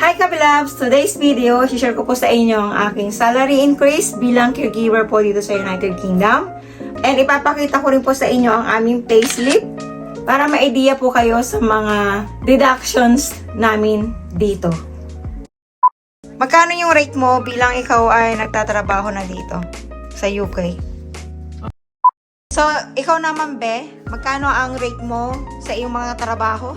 Hi Kabilabs! Today's video, share ko po sa inyo ang aking salary increase bilang caregiver po dito sa United Kingdom. And ipapakita ko rin po sa inyo ang aming payslip para ma-idea po kayo sa mga deductions namin dito. Magkano yung rate mo bilang ikaw ay nagtatrabaho na dito sa UK? So, ikaw naman be, magkano ang rate mo sa iyong mga trabaho?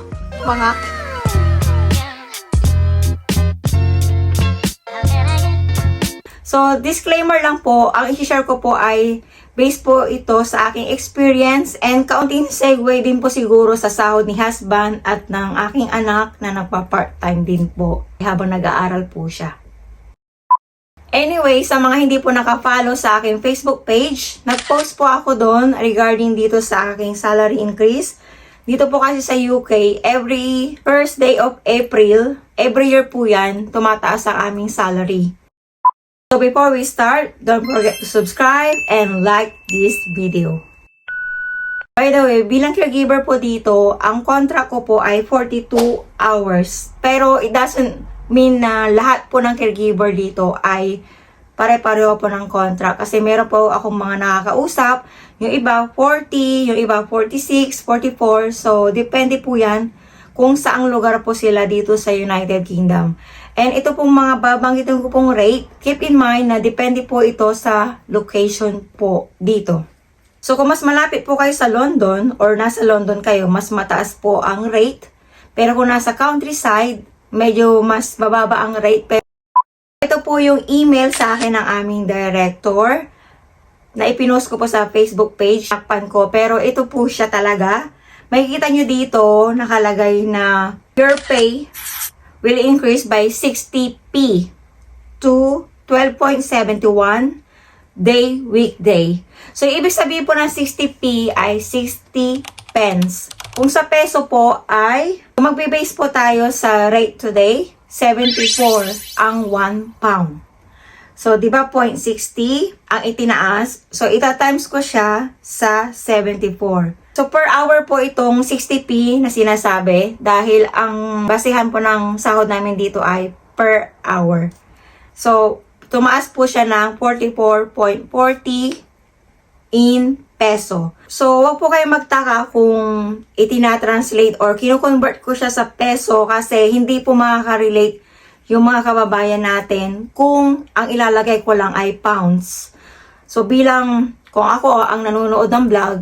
So, disclaimer lang po, ang i-share ko po ay based po ito sa aking experience and kaunting segue din po siguro sa sahod ni husband at ng aking anak na nagpa-part-time din po habang nag-aaral po siya. Anyway, sa mga hindi po naka-follow sa aking Facebook page, nag-post po ako doon regarding dito sa aking salary increase. Dito po kasi sa UK, every first day of April, every year po yan, tumataas ang aming salary. So before we start, don't forget to subscribe and like this video. By the way, bilang caregiver po dito, ang contract ko po ay 42 hours. Pero it doesn't mean na lahat po ng caregiver dito ay pare-pareho po ng contract. Kasi meron po akong mga nakakausap, yung iba 40, yung iba 46, 44. So depende po yan kung saang lugar po sila dito sa United Kingdom. And ito pong mga babanggitin ko pong rate, keep in mind na depende po ito sa location po dito. So kung mas malapit po kayo sa London or nasa London kayo, mas mataas po ang rate. Pero kung nasa countryside, medyo mas bababa ang rate. Pero ito po yung email sa akin ng aming director na ipinost ko po sa Facebook page. Takpan ko, pero ito po siya talaga. Makikita nyo dito, nakalagay na your pay will increase by 60p to 12.71 weekday. So, ibig sabihin po ng 60p ay 60 pence. Kung sa peso po ay, kung magbe-base po tayo sa rate today, 74 ang 1 pound. So, di ba 0.60 ang itinaas? So, ita-times ko siya sa 74. So, per hour po itong 60p na sinasabi dahil ang basehan po ng sahod namin dito ay per hour. So, tumaas po siya ng 44.40 in peso. So, wag po kayo magtaka kung itinatranslate or kino-convert ko siya sa peso kasi hindi po makaka-relate yung mga kababayan natin kung ang ilalagay ko lang ay pounds. So, bilang kung ako ang nanonood ng vlog,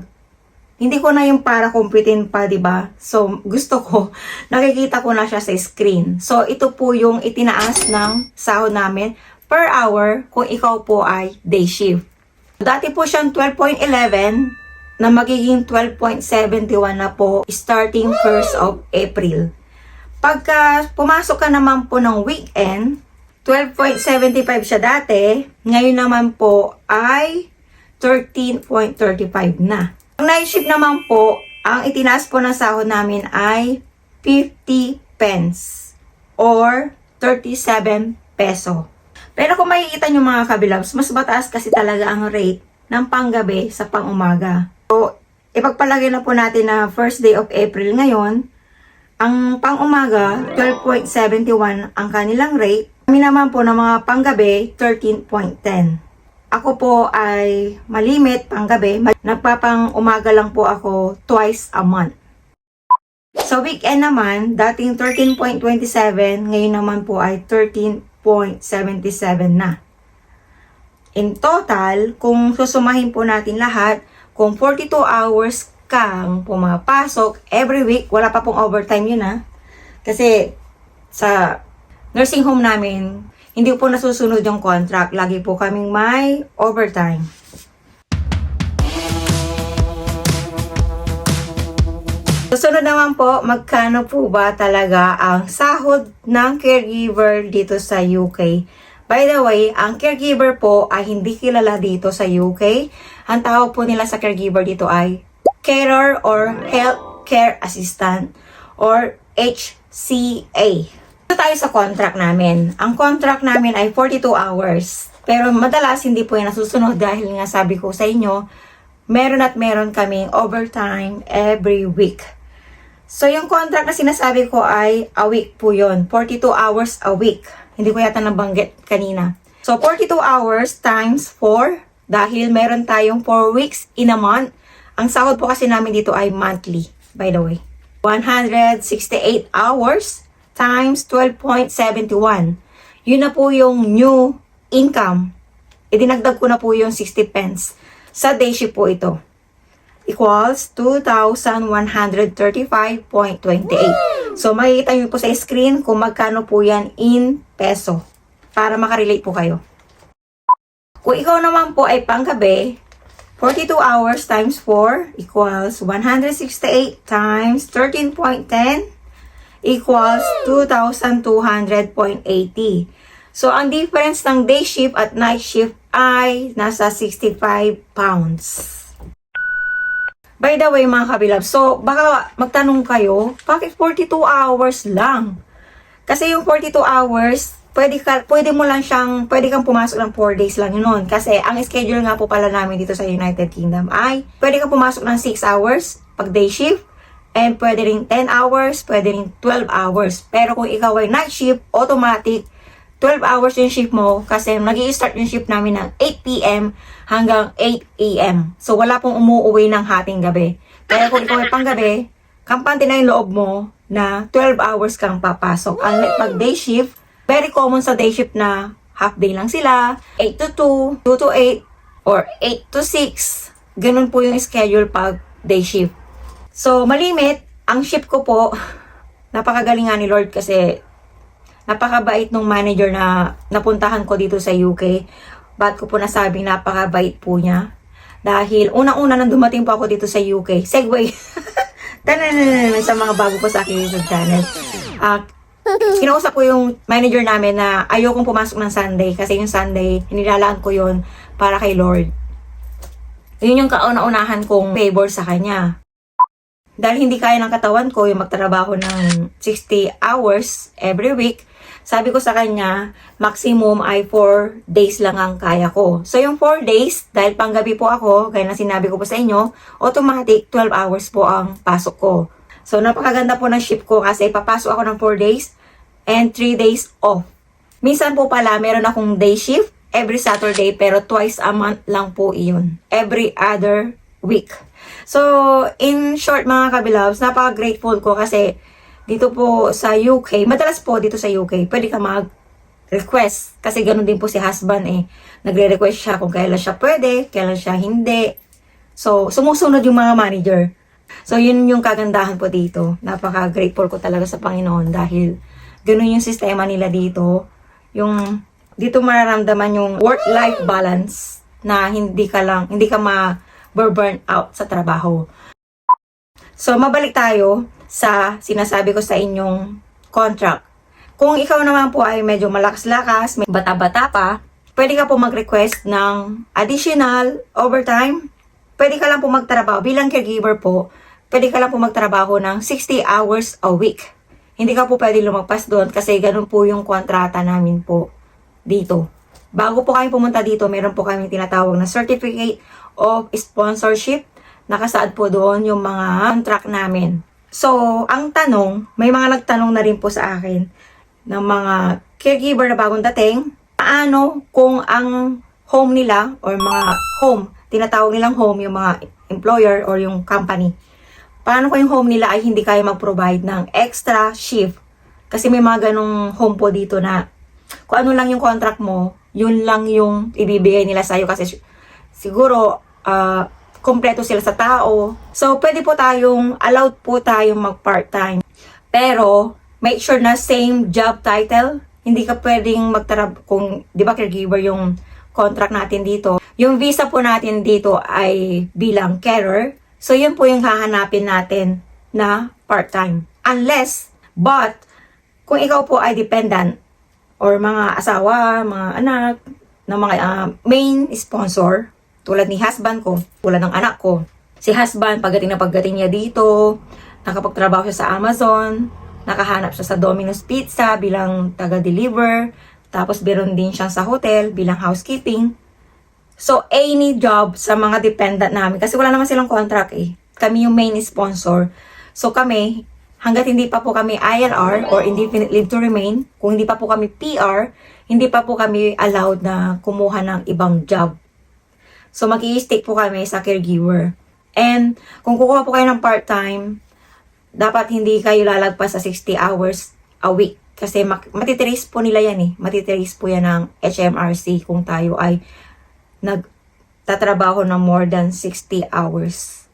hindi ko na yung para kumpitin pa, di ba? So, gusto ko, nakikita ko na siya sa screen. So, ito po yung itinaas ng sahod namin per hour kung ikaw po ay day shift. Dati po siyang 12.11 na magiging 12.71 na po starting 1st of April. Pagka pumasok ka naman po ng weekend, 12.75 siya dati, ngayon naman po ay 13.35 na. Ang night shift naman po, ang itinaas po ng sahod namin ay 50 pence or 37 peso. Pero kung makikita nyo mga kabilabs, mas mataas kasi talaga ang rate ng panggabi sa pangumaga. So, ipagpalagay na po natin na first day of April ngayon, ang pangumaga, 12.71 ang kanilang rate. Kami naman po ng mga panggabi, 13.10. Ako po ay malimit panggabi. Nagpapang umaga lang po ako twice a month. Sa weekend naman, dating 13.27, ngayon naman po ay 13.77 na. In total, kung susumahin po natin lahat, kung 42 hours kang pumapasok every week, wala pa pong overtime yun Kasi sa nursing home namin, hindi po nasusunod yung contract. Lagi po kaming may overtime. Susunod naman po, magkano po ba talaga ang sahod ng caregiver dito sa UK? By the way, ang caregiver po ay hindi kilala dito sa UK. Ang tawag po nila sa caregiver dito ay carer or health care assistant or HCA. Tayo sa contract namin. Ang contract namin ay 42 hours. Pero madalas hindi po yan nasusunod dahil nga sabi ko sa inyo, meron at meron kaming overtime every week. So, yung contract na sinasabi ko ay a week po yun. 42 hours a week. Hindi ko yata nabanggit kanina. So, 42 hours times 4. Dahil meron tayong 4 weeks in a month. Ang sahod po kasi namin dito ay monthly, by the way. 168 hours times 12.71. Yun na po yung new income. Idinagdag ko na po yung 60 pence. Sa day shift po ito. Equals 2,135.28. So, makikita nyo po sa screen kung magkano po yan in peso. Para makarelate po kayo. Kung ikaw naman po ay panggabi, 42 hours times 4 equals 168 times 13.10 equals 2,200.80. So, ang difference ng day shift at night shift ay nasa 65 pounds. By the way, mga kabilab, so, baka magtanong kayo, bakit 42 hours lang? Kasi yung 42 hours, pwede kang pumasok ng 4 days lang yun. Kasi, ang schedule nga po pala namin dito sa United Kingdom ay, pwede kang pumasok ng 6 hours pag day shift, and pwede rin 10 hours, pwede rin 12 hours. Pero kung ikaw ay night shift, automatic, 12 hours yung shift mo kasi nag-i-start yung shift namin ng 8 p.m. hanggang 8 a.m. So, wala pong umuuwi ng hating gabi. Kaya kung ikaw ay panggabi, kampante na yung loob mo na 12 hours kang papasok. Unlike pag day shift, very common sa day shift na half day lang sila, 8 to 2, 2 to 8, or 8 to 6. Ganun po yung schedule pag day shift. So, malimit, ang shift ko po, napakagaling nga ni Lord kasi napakabait nung manager na napuntahan ko dito sa UK. Ba't ko po nasabing napakabait po niya? Dahil unang-una nang dumating po ako dito sa UK. Segway! Sa mga bago po sa akin YouTube channel. Kinausap ko yung manager namin na ayokong pumasok ng Sunday. Kasi yung Sunday, hinilalaan ko yon para kay Lord. Yun yung kauna-unahan kong favor sa kanya. Dahil hindi kaya ng katawan ko yung magtrabaho ng 60 hours every week, sabi ko sa kanya, maximum ay 4 days lang ang kaya ko. So, yung 4 days, dahil panggabi po ako, kaya na sinabi ko po sa inyo, automatic 12 hours po ang pasok ko. So, napakaganda po ng shift ko kasi papasok ako ng 4 days and 3 days off. Minsan po pala, meron akong day shift every Saturday, pero twice a month lang po iyon. Every other week. So, in short mga kabilabs, napaka-grateful ko kasi dito po sa UK, madalas po dito sa UK, pwede ka mag-request. Kasi ganun din po si husband eh. Nagre-request siya kung kailan siya pwede, kailan siya hindi. So, sumusunod yung mga manager. So, yun yung kagandahan po dito. Napaka-grateful ko talaga sa Panginoon dahil ganun yung sistema nila dito. Dito mararamdaman yung work-life balance na hindi ka ma-burn out sa trabaho. So, mabalik tayo sa sinasabi ko sa inyong contract. Kung ikaw naman po ay medyo malakas-lakas, may bata-bata pa, pwede ka po mag-request ng additional overtime. Pwede ka lang po magtrabaho. Bilang caregiver po, pwede ka lang po magtrabaho ng 60 hours a week. Hindi ka po pwede lumagpas doon kasi ganun po yung kontrata namin po dito. Bago po kami pumunta dito, meron po kami tinatawag na Certificate of Sponsorship. Nakasaad po doon yung mga contract namin. So, ang tanong, may mga nagtanong na rin po sa akin ng mga caregiver na bagong dating, paano kung ang home nila or mga home, tinatawag nilang home yung mga employer or yung company, paano kung yung home nila ay hindi kaya mag-provide ng extra shift? Kasi may mga ganong home po dito na kung ano lang yung contract mo, yun lang yung ibibigay nila sa'yo kasi siguro, kompleto sila sa tao. So, pwede po allowed po tayong mag-part-time. Pero, make sure na same job title. Hindi ka pwedeng kung, di ba, caregiver yung contract natin dito. Yung visa po natin dito ay bilang carer. So, yun po yung hahanapin natin na part-time. But, kung ikaw po ay dependent or mga asawa, mga anak, ng mga main sponsor, tulad ni husband ko, tulad ng anak ko. Si husband, pagdating niya dito, nakapagtrabaho siya sa Amazon, nakahanap siya sa Domino's Pizza bilang taga-deliver, tapos meron din siya sa hotel bilang housekeeping. So, any job sa mga dependent namin, kasi wala naman silang contract eh. Kami yung main sponsor. So, kami, hanggat hindi pa po kami ILR or indefinite leave to remain, kung hindi pa po kami PR, hindi pa po kami allowed na kumuha ng ibang job. So, mag-i-stick po kami sa caregiver. And, kung kukuha po kayo ng part-time, dapat hindi kayo lalagpas sa 60 hours a week. Kasi matitiris po nila yan eh. Matitiris po yan ng HMRC kung tayo ay nagtatrabaho ng more than 60 hours.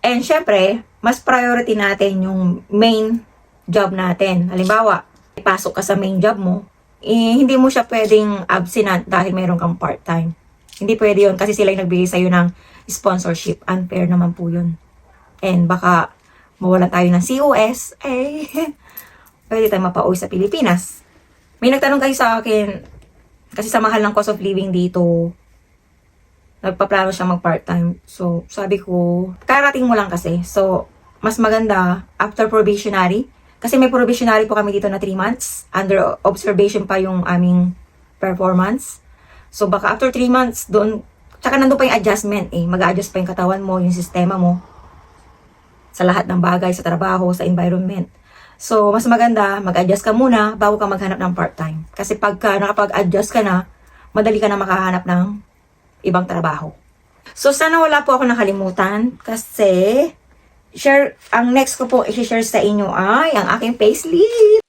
And syempre, mas priority natin yung main job natin. Halimbawa, ipasok ka sa main job mo, hindi mo siya pwedeng absent dahil meron kang part-time. Hindi pwede yun kasi sila yung nagbigay sa'yo ng sponsorship. Unfair naman po yun. And baka mawala tayo ng COS, pwede tayo mapauwi sa Pilipinas. May nagtanong kayo sa akin, kasi sa mahal ng cost of living dito, nagpaplano siya mag-part-time. So, sabi ko, karating mo lang kasi. So, mas maganda after probationary. Kasi may probationary po kami dito na 3 months. Under observation pa yung aming performance. So, baka after 3 months, doon, tsaka nandun pa yung adjustment eh. Mag-a-adjust pa yung katawan mo, yung sistema mo. Sa lahat ng bagay, sa trabaho, sa environment. So, mas maganda, mag-adjust ka muna bago ka maghanap ng part-time. Kasi pagka nakapag-adjust ka na, madali ka na makahanap ng ibang trabaho. So, sana wala po ako nakalimutan kasi ang next ko po i-share sa inyo ay ang aking payslip.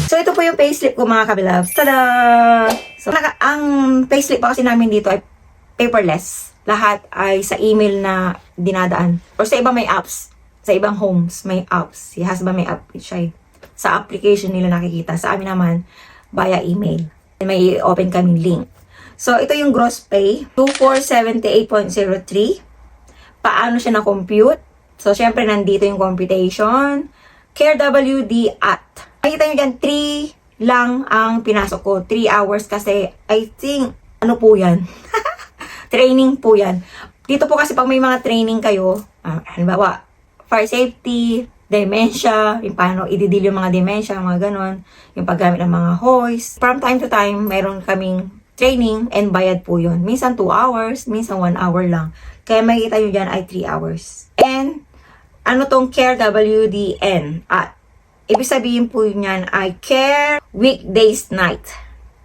So, ito po yung payslip ko mga kabilabs. Tada! So, ang payslip po kasi namin dito ay paperless. Lahat ay sa email na dinadaan. Or sa iba may apps. Sa ibang homes may apps. Si husband may app siya eh. Sa application nila nakikita. Sa amin naman, via email. May open kaming link. So, ito yung gross pay. 2478.03. Paano siya na-compute? So, syempre, nandito yung computation. CareWD at. Nakita nyo dyan, 3 lang ang pinasok ko. 3 hours kasi, I think, ano po yan? Training po yan. Dito po kasi pag may mga training kayo, halimbawa, fire safety, dementia, yung paano i-deal yung mga dementia, mga ganon, yung paggamit ng mga hoist. From time to time, mayroon kaming training and bayad po yun. Minsan 2 hours, minsan 1 hour lang. Kaya makikita nyo dyan ay 3 hours. And, ano tong Care WDN? Ibig sabihin po yan ay Care Weekdays Night.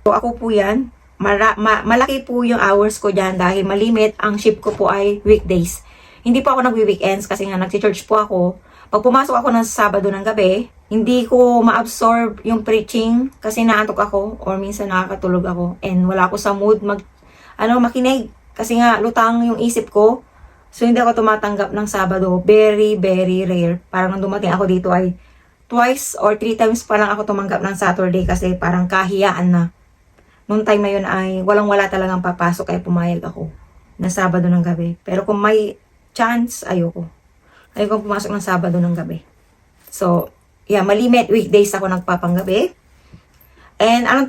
So, ako po yan. Malaki po yung hours ko dyan dahil malimit ang shift ko po ay weekdays. Hindi po ako nag-weekends kasi nga nag-church po ako. Pag pumasok ako ng Sabado ng gabi, hindi ko ma-absorb yung preaching kasi naantok ako or minsan nakakatulog ako and wala ako sa mood makinig kasi nga lutang yung isip ko. So hindi ako tumatanggap ng Sabado. Very, very rare. Parang nung dumating ako dito ay twice or 3 times pa lang ako tumanggap ng Saturday kasi parang kahiyaan na. Noong time na yun ay walang-wala talagang papasok kaya pumayag ako na Sabado ng gabi. Pero kung may chance, ayoko. Ayoko pumasok ng Sabado ng gabi. So, yeah, malimit weekdays ako nagpapanggabi. And ano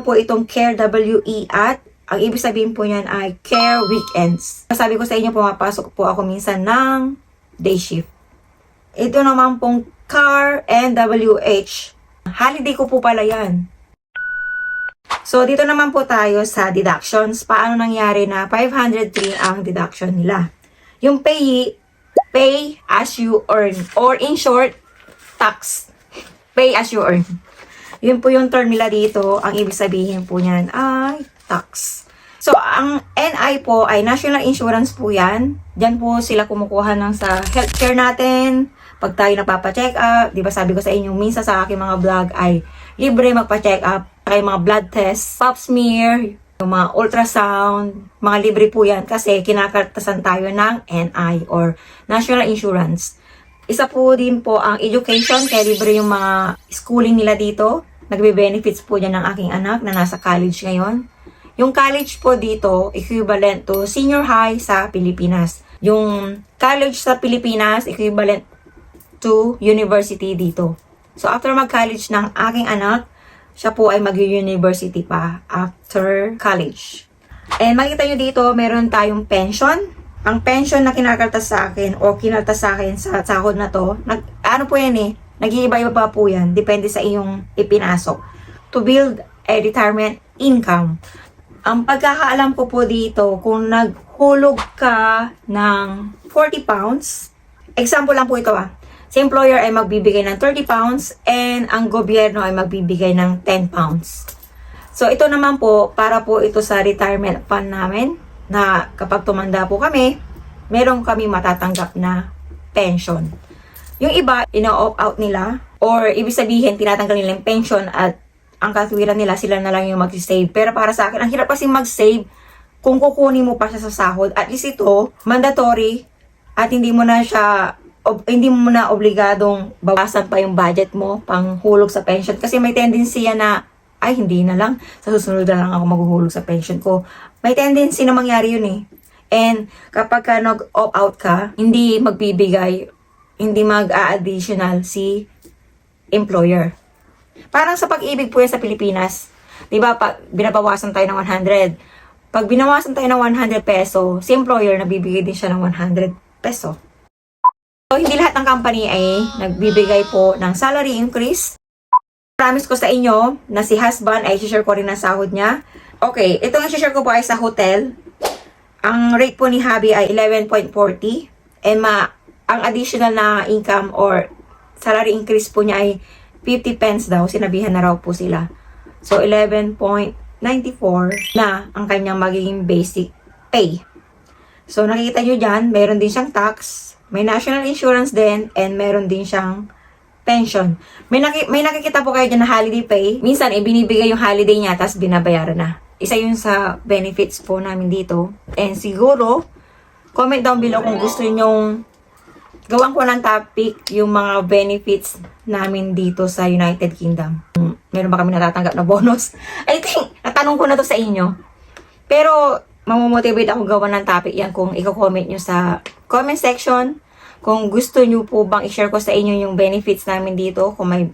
po itong Care WE at? Ang ibig sabihin po niyan ay Care Weekends. Sabi ko sa inyo, pumapasok po ako minsan ng day shift. Ito naman pong CAR and WH. Holiday ko po pala yan. So, dito naman po tayo sa deductions. Paano nangyari na 503 ang deduction nila? Yung pay as you earn. Or in short, tax. Pay as you earn. Yun po yung term nila dito. Ang ibig sabihin po niyan ay tax. So, ang NI po ay National Insurance po yan. Diyan po sila kumukuha ng sa healthcare natin. Pag tayo napapa-check up, di ba sabi ko sa inyo, minsan sa aking mga vlog ay libre magpa-check up. Kaya mga blood test, pap smear, yung mga ultrasound, mga libre po yan kasi kinakartasan tayo ng NI or National Insurance. Isa po din po ang education, kaya libre yung mga schooling nila dito. Nagbe-benefits po dyan ng aking anak na nasa college ngayon. Yung college po dito, equivalent to senior high sa Pilipinas. Yung college sa Pilipinas, equivalent to university dito. So after mag-college ng aking anak, siya po ay mag-university pa after college. And makikita nyo dito, meron tayong pension. Ang pension na kinakaltas sa akin o kinaltas sa akin sa sahod na to, ano po yan eh, nag-iiba-iba pa po yan. Depende sa iyong ipinasok. To build a retirement income. Ang pagkakaalam ko po dito, kung hulog ka ng 40 pounds. Example lang po ito Si employer ay magbibigay ng 30 pounds and ang gobyerno ay magbibigay ng 10 pounds. So, ito naman po, para po ito sa retirement fund namin na kapag tumanda po kami, meron kami matatanggap na pension. Yung iba, ina-opt out nila or ibig sabihin, tinatanggal nila yung pension at ang katwiran nila, sila na lang yung mag-save. Pero para sa akin, ang hirap kasi mag-save kung kukunin mo pa siya sa sahod. At least ito, mandatory at hindi mo na obligadong bawasan pa yung budget mo pang hulog sa pension. Kasi may tendency yan na, ay hindi na lang, sa susunod na lang ako maghuhulog sa pension ko. May tendency na mangyari yun And kapag ka nag-opt out ka, hindi magbibigay, hindi mag-a-additional si employer. Parang sa pag-ibig po yan sa Pilipinas, di ba, pag binabawasan tayo ng 100, pag binawasan tayo ng 100 peso, si employer nabibigay din siya ng 100 peso. So, hindi lahat ng company ay nagbibigay po ng salary increase. Promise ko sa inyo na si husband ay share ko rin ang sahod niya. Okay, itong share ko po ay sa hotel. Ang rate po ni hubby ay 11.40 and ang additional na income or salary increase po niya ay 50 pence daw. Sinabihan na raw po sila. So, 11.94 na ang kanyang magiging basic pay. So, nakikita nyo dyan, meron din siyang tax, may national insurance din, and meron din siyang pension. May nakikita po kayo dyan na holiday pay. Minsan, ibinibigay yung holiday niya, tapos binabayaran na. Isa yun sa benefits po namin dito. And siguro, comment down below kung gusto nyong gawan ko ng topic yung mga benefits namin dito sa United Kingdom. Meron ba kami natatanggap na bonus? I think, natanong ko na to sa inyo. Pero, mamomotivate ako gawa ng topic yan kung i-comment nyo sa comment section. Kung gusto nyo po bang i-share ko sa inyo yung benefits namin dito, kung may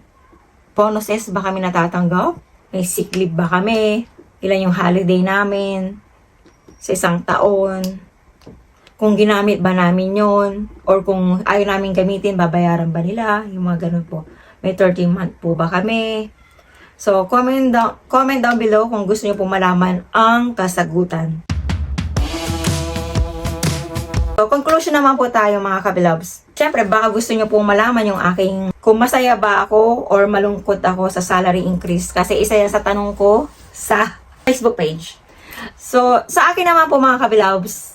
bonuses ba kami natatanggap, may sick leave ba kami, ilan yung holiday namin sa isang taon, kung ginamit ba namin yon or kung ayaw namin gamitin, babayaran ba nila, yung mga ganun po. May 13 month po ba kami? So, comment down below kung gusto nyo po malaman ang kasagutan. So, conclusion naman po tayo mga kabilabs. Siyempre, baka gusto nyo pong malaman yung aking kung masaya ba ako or malungkot ako sa salary increase. Kasi isa yan sa tanong ko sa Facebook page. So, sa akin naman po mga kabilabs,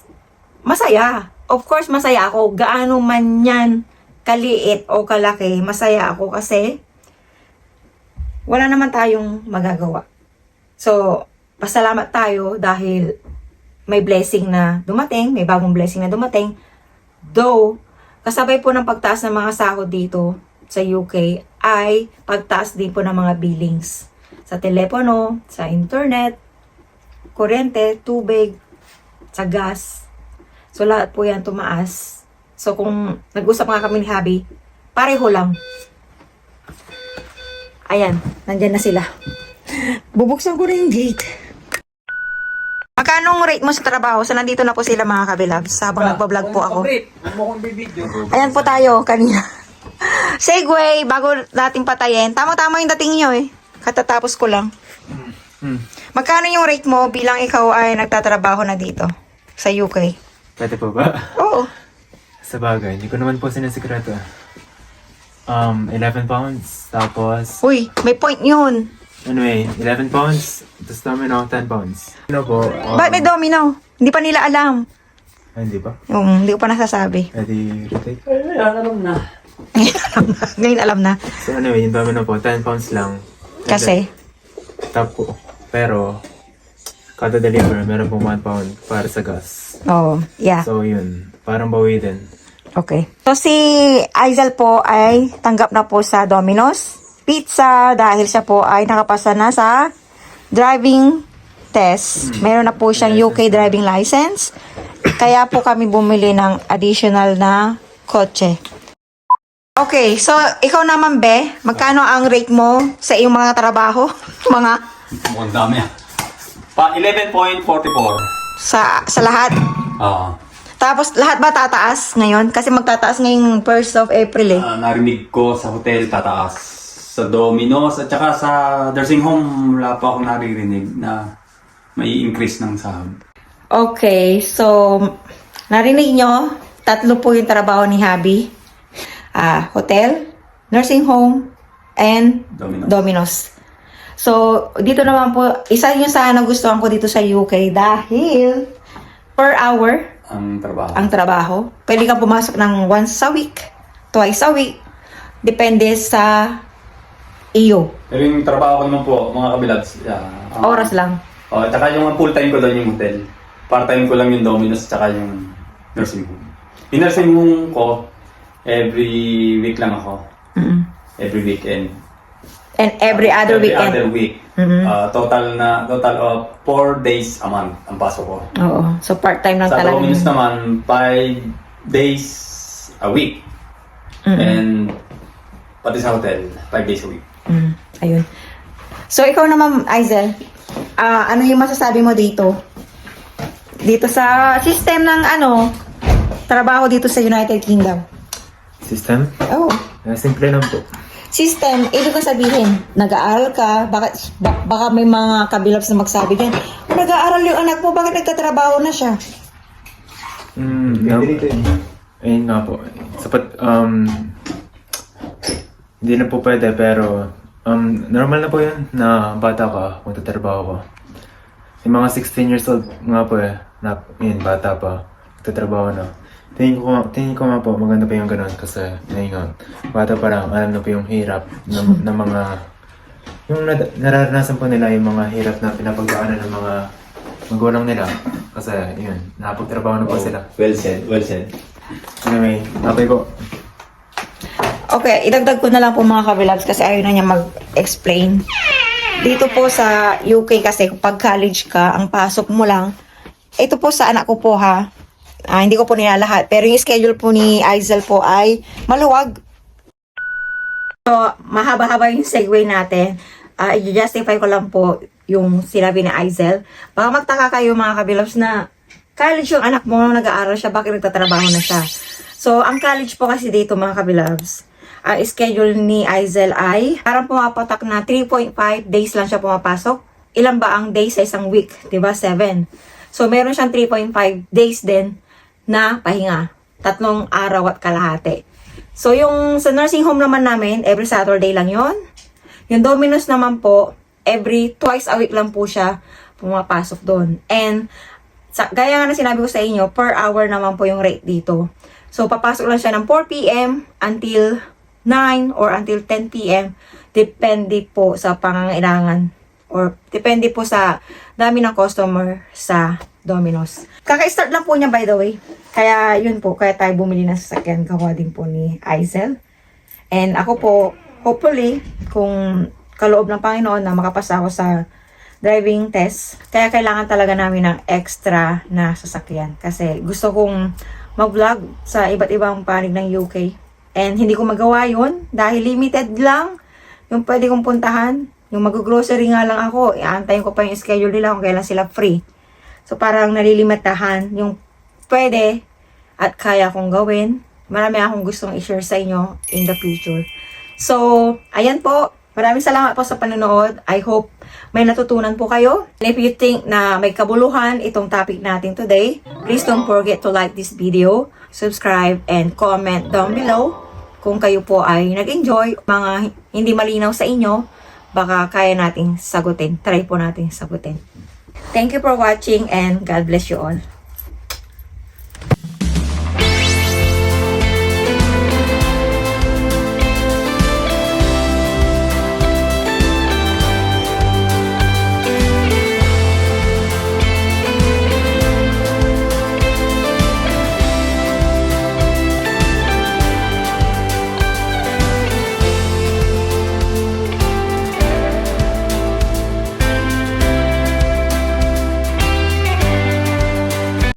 masaya. Of course, masaya ako. Gaano man yan kaliit o kalaki, masaya ako kasi wala naman tayong magagawa. So, pasalamat tayo dahil may blessing na dumating, may bagong blessing na dumating. Though, kasabay po ng pagtaas ng mga sahod dito sa UK ay pagtaas din po ng mga billings sa telepono, sa internet, kuryente, tubig, sa gas. So, lahat po yan tumaas. So, kung nag-usap nga kami ni hubby, pareho lang. Ayan, nandyan na sila. Bubuksan ko na yung gate. Magkano rate mo sa trabaho? So, nandito na po sila mga kabilabs habang nagpa-vlog po ako. Ayan po tayo kanina. Segway, bago natin patayin. Tama-tama yung dating nyo Katatapos ko lang. Magkano yung rate mo bilang ikaw ay nagtatrabaho na dito sa UK? Pwede po ba? Oo. Sa bagay, hindi ko naman po sinasikreto. 11 pounds, tapos... Uy, may point yun. Anyway, 11 pounds, tapos domino, 10 pounds. Ano po? Bakit may domino? Hindi pa nila alam. Hindi pa? Hindi ko pa nasasabi. Pwede retake? Alam na. Ngayon alam na. So anyway, yung domino po, 10 pounds lang. Kasi? Top po. Pero, kada deliver, meron pong 1 pound para sa gas. Oh, yeah. So yun, parang bawi din. Okay. So, si Aizal po ay tanggap na po sa Domino's Pizza dahil siya po ay nakapasa na sa driving test. Meron na po siyang UK driving license. Kaya po kami bumili ng additional na kotse. Okay, so ikaw naman, Be, magkano ang rate mo sa iyong mga trabaho? Mukhang dami ah. 11.44. Sa lahat? Oo. Tapos, lahat ba tataas ngayon? Kasi magtataas ngayong 1st of April Narinig ko sa hotel tataas. Sa Domino's at saka sa nursing home, wala pa akong naririnig na may increase ng sahod. Okay, so narinig nyo, 3 po yung trabaho ni Habi. Hotel, nursing home, and Domino's. So, dito naman po, isa yung sana gustuhan ko dito sa UK dahil per hour ang trabaho. Pwede kang pumasok ng once a week, twice a week. Depende sa iyo. Pero yung trabaho ko naman po, mga kabilags, Oras lang. Tsaka yung full time ko doon yung hotel. Part-time ko lang yung Domino's tsaka yung nursing home. Yung nursing home ko, every week lang ako. Every weekend. And every other weekend. Every other week. Total of 4 days a month ang pasok ko. Oo. So, part-time lang Sa talaga. Domino's naman, 5 days a week. And pati sa hotel, 5 days a week. Ayun. So, ikaw naman, Aizel, ano yung masasabi mo dito? Dito sa system ng trabaho dito sa United Kingdom. System? Oh. Simple lang po. System, ibig ko sabihin, nag-aaral ka, baka may mga kabilabs na magsabi din, nag-aaral yung anak mo, bakit nagtatrabaho na siya? Ayun nga po. Sapat, hindi na po pwede, pero normal na po yun na bata ka, magtatrabaho ka. Yung mga 16 years old nga po yun, bata pa, magtatrabaho na. Tingin ko nga po, maganda pa yung ganun kasi ngayon, bata pa lang, alam na po yung hirap ng mga, yung nararanasan po nila yung mga hirap na pinapagdaanan ng mga magulang nila. Kasi yun, napagtrabaho na po sila. Well said, well said. Anyway, okay po. Okay, idagdag ko na lang po mga kabilabs kasi ayaw na niya mag-explain. Dito po sa UK kasi pag college ka, ang pasok mo lang, ito po sa anak ko po ha, hindi ko po nilalahat, pero yung schedule po ni Aizel po ay maluwag. So, mahaba-haba yung segue natin. I-justify ko lang po yung sinabi ni Aizel. Baka magtaka kayo mga kabilabs na college yung anak mo, nag-aaral siya, bakit nagtatrabaho na siya? So, ang college po kasi dito mga kabilabs, schedule ni Aizel ay parang pumapatak na 3.5 days lang siya pumapasok. Ilan ba ang days sa isang week? Diba? 7. So, meron siyang 3.5 days din na pahinga. 3 araw at kalahati. So, yung sa nursing home naman namin, every Saturday lang yon. Yung Domino's naman po, every twice a week lang po siya pumapasok doon. And, gaya nga na sinabi ko sa inyo, per hour naman po yung rate dito. So, papasok lang siya ng 4 p.m. until 9 or until 10 p.m. Depende po sa pangangailangan or depende po sa dami ng customer sa Domino's. Kaka-start lang po niya by the way. Kaya yun po, kaya tayo bumili ng sasakyan. Gawa din po ni Aizel. And ako po, hopefully, kung kaloob ng Panginoon na makapasa ako sa driving test, kaya kailangan talaga namin ng extra na sasakyan. Kasi gusto kong mag-vlog sa iba't ibang panig ng UK. And hindi ko magawa yun dahil limited lang yung pwede kong puntahan. Yung mag-grocery nga lang ako, iantayin ko pa yung schedule nila kung kailan sila free. So parang nalilimitahan yung pwede at kaya kong gawin. Marami akong gustong i-share sa inyo in the future. So, ayan po. Maraming salamat po sa panonood. I hope may natutunan po kayo. And if you think na may kabuluhan itong topic natin today, please don't forget to like this video, subscribe, and comment down below. Kung kayo po ay nag-enjoy, mga hindi malinaw sa inyo, baka kaya nating sagutin. Try po nating sagutin. Thank you for watching and God bless you all.